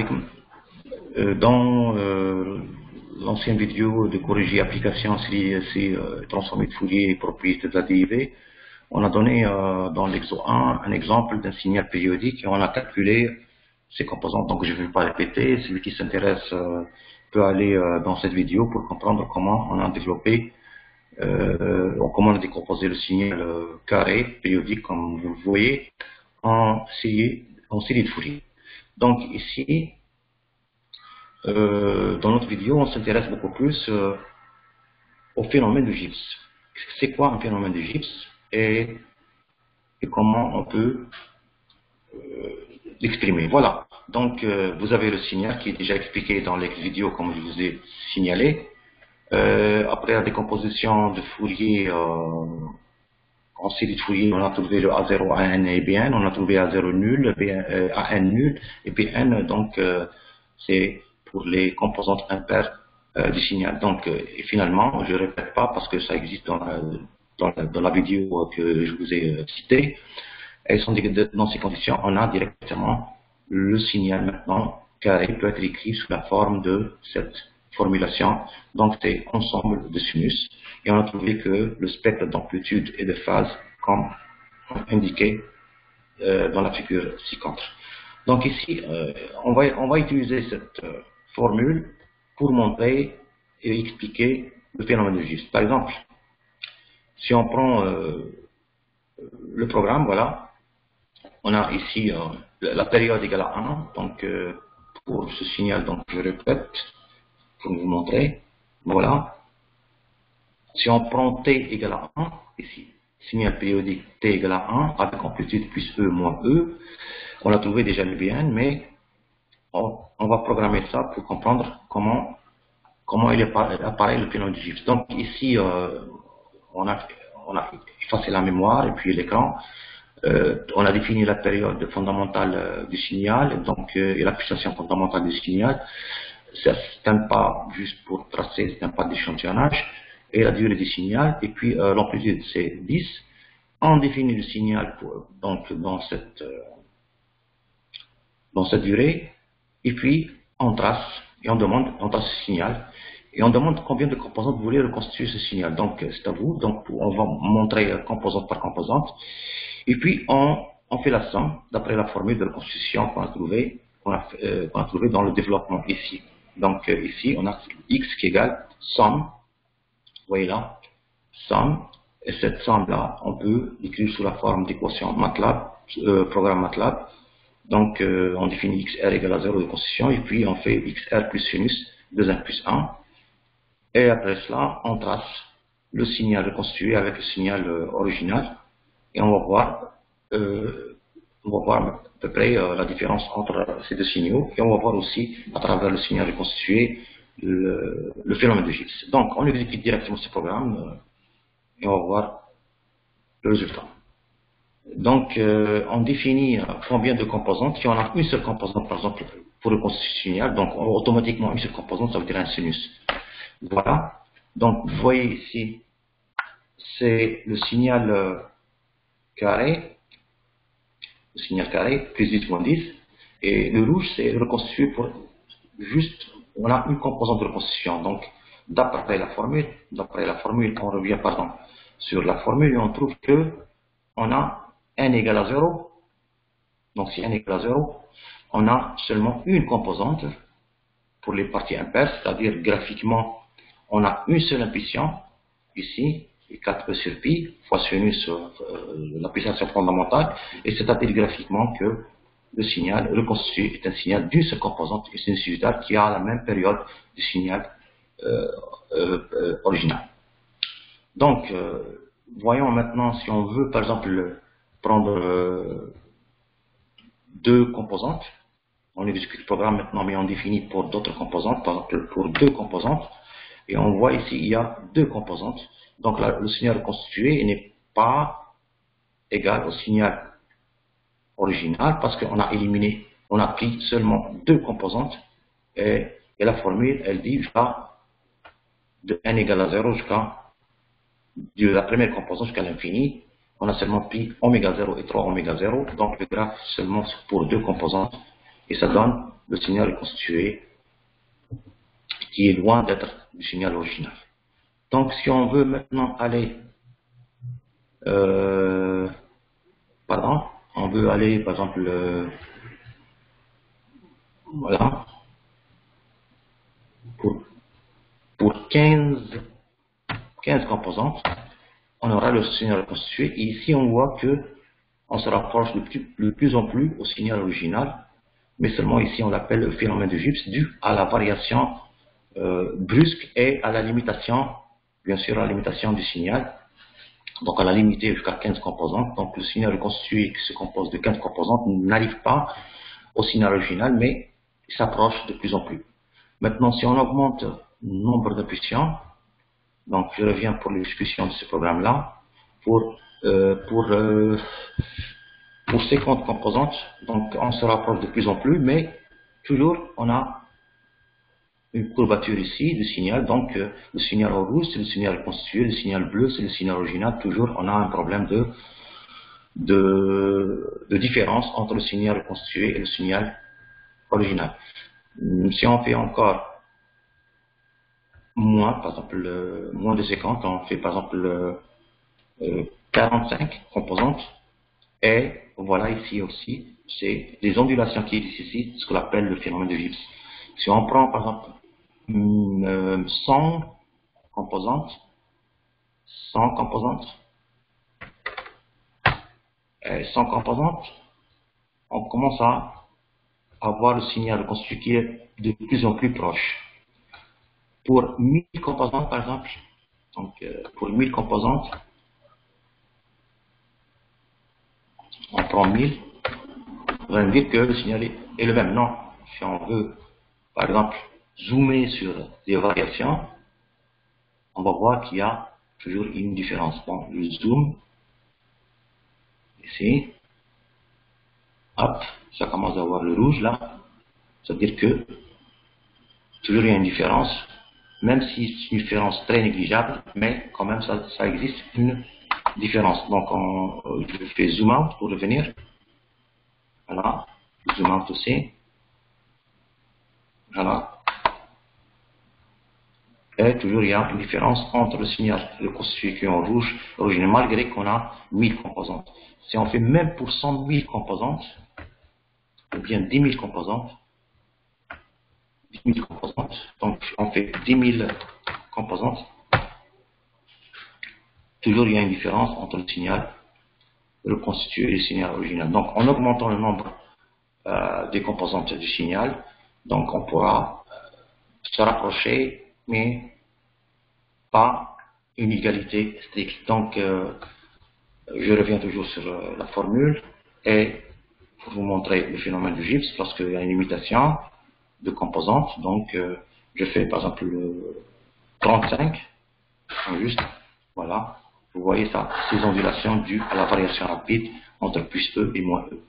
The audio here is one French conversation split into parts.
عليكم. Dans l'ancienne vidéo de corriger application c'est transformé de Fourier et propriété de la dérivée, on a donné dans l'exo 1 un exemple d'un signal périodique et on a calculé ses composantes. Donc je ne vais pas répéter, celui qui s'intéresse peut aller dans cette vidéo pour comprendre comment on a développé, comment on a décomposé le signal carré périodique, comme vous le voyez, en série de Fourier. Donc ici, dans notre vidéo, on s'intéresse beaucoup plus au phénomène de Gibbs. C'est quoi un phénomène de Gibbs et comment on peut l'exprimer. Voilà. Donc, vous avez le signal qui est déjà expliqué dans les vidéos comme je vous ai signalé. Après la décomposition de Fourier, en série de Fourier, on a trouvé le A0, AN et Bn. On a trouvé A0 nul, AN nul et Bn. Donc, c'est pour les composantes impaires du signal. Donc, et finalement, je ne répète pas parce que ça existe dans la vidéo que je vous ai citée. Et dans ces conditions, on a directement le signal maintenant carré peut être écrit sous la forme de cette formulation. Donc, c'est ensemble de sinus. Et on a trouvé que le spectre d'amplitude et de phase, comme indiqué dans la figure ci-contre. Donc ici, on va utiliser cette formule pour montrer et expliquer le phénomène de Gibbs. Par exemple, si on prend le programme, voilà, on a ici la période égale à 1, donc pour ce signal, donc je répète, pour vous montrer, voilà. Si on prend t égale à 1, ici, signal périodique t égale à 1, avec amplitude plus E moins E, on a trouvé déjà le Bn, mais on va programmer ça pour comprendre comment il apparaît le phénomène de Gibbs. Donc ici, on a effacé la mémoire et puis l'écran. On a défini la période fondamentale du signal, donc et la pulsation fondamentale du signal. C'est un pas juste pour tracer, c'est un pas d'échantillonnage, et la durée du signal, et puis l'amplitude c'est 10. On définit le signal donc dans cette durée, et puis on trace, et on trace ce signal, et on demande combien de composantes vous voulez reconstituer ce signal. Donc c'est à vous, donc on va montrer composante par composante, et puis on fait la somme d'après la formule de reconstitution qu'on a trouvée dans le développement ici. Donc ici on a x qui égale somme, vous voyez là, somme, et cette somme là on peut l'écrire sous la forme d'équation MATLAB, programme MATLAB. Donc, on définit xr égale à 0 de constitution, et puis on fait xr plus sinus 2n plus 1. Et après cela, on trace le signal reconstitué avec le signal original, et on va voir à peu près la différence entre ces deux signaux, et on va voir aussi, à travers le signal reconstitué, le phénomène de Gibbs. Donc, on exécute directement ce programme, et on va voir le résultat. Donc, on définit combien de composantes. Si on a une seule composante, par exemple, pour le signal, donc automatiquement une seule composante, ça veut dire un sinus. Voilà. Donc, vous voyez ici, c'est le signal carré, plus 10 moins 10. Et le rouge, c'est reconstitué pour juste, on a une composante de reconstitution. Donc, d'après la formule, on revient, sur la formule et on trouve que on a n égale à 0, donc si n égale à 0, on a seulement une composante pour les parties impaires, c'est-à-dire graphiquement, on a une seule impulsion, ici, 4e sur pi, fois sinus la pulsation fondamentale, et c'est-à-dire graphiquement que le signal reconstitué est un signal d'une seule composante, et c'est une sinusoïdale qui a la même période du signal original. Donc, voyons maintenant si on veut, par exemple, prendre deux composantes. On exécute le programme maintenant, mais on définit pour d'autres composantes, par exemple pour deux composantes. Et on voit ici, il y a deux composantes. Donc là, le signal reconstitué n'est pas égal au signal original parce qu'on a éliminé, on a pris seulement deux composantes. Et la formule, elle dit jusqu'à de n égale à 0 jusqu'à de la première composante jusqu'à l'infini. On a seulement pris oméga 0 et 3 oméga 0, donc le graphe seulement pour deux composantes, et ça donne le signal est constitué, qui est loin d'être du signal original. Donc, si on veut maintenant aller, on veut aller, par exemple, voilà, pour 15 composantes, on aura le signal constitué. Et ici, on voit que on se rapproche de plus en plus au signal original, mais seulement ici, on l'appelle le phénomène de Gibbs, dû à la variation brusque et à la limitation, bien sûr, à la limitation du signal. Donc, on a limité jusqu'à 15 composantes. Donc, le signal reconstitué qui se compose de 15 composantes n'arrive pas au signal original, mais il s'approche de plus en plus. Maintenant, si on augmente le nombre d'impulsions, donc je reviens pour l'exécution de ce programme-là, pour 50 composantes, donc on se rapproche de plus en plus, mais toujours on a une courbature ici du signal, donc le signal en rouge c'est le signal constitué, le signal bleu c'est le signal original, toujours on a un problème de différence entre le signal constitué et le signal original. Si on fait encore moins, par exemple moins de 50, on fait par exemple 45 composantes, et voilà ici aussi, c'est les ondulations qui existent ici, ce qu'on appelle le phénomène de Gibbs. Si on prend par exemple 100 composantes, et 100 composantes, on commence à avoir le signal constitué qui est de plus en plus proche. Pour 1000 composantes par exemple, donc pour 1000 composantes, on prend 1000, on va me dire que le signal est le même. Non, si on veut par exemple zoomer sur des variations, on va voir qu'il y a toujours une différence. Bon, je zoome ici, hop, ça commence à avoir le rouge là, c'est-à-dire que toujours il y a une différence, même si c'est une différence très négligeable, mais quand même ça existe une différence. Donc je fais zoom out pour revenir, voilà, zoom out aussi, voilà. Et toujours il y a une différence entre le signal le constitué qui est en rouge original, malgré qu'on a 1000 composantes. Si on fait même pour 100 000 composantes, ou bien 10 000 composantes, donc on fait 10 000 composantes, toujours il y a une différence entre le signal reconstitué et le signal original. Donc en augmentant le nombre des composantes du signal, donc on pourra se rapprocher, mais pas une égalité stricte. Donc je reviens toujours sur la formule, et pour vous montrer le phénomène du Gibbs, lorsqu'il y a une limitation de composantes, donc je fais par exemple le 35, juste, voilà, vous voyez ça, ces ondulations dues à la variation rapide entre plus E et moins E.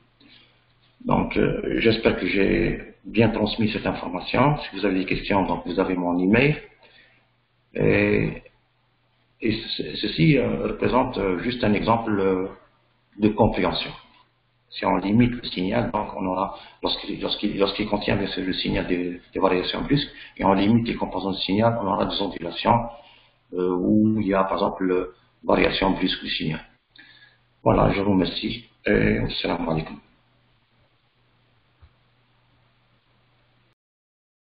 Donc j'espère que j'ai bien transmis cette information. Si vous avez des questions, donc vous avez mon email, et ceci représente juste un exemple de compréhension. Si on limite le signal, donc on aura, lorsqu'il contient bien sûr le signal des variations brusques, et on limite les composantes du signal, on aura des ondulations où il y a par exemple variation brusque du signal. Voilà, je vous remercie et assalamu alaikum.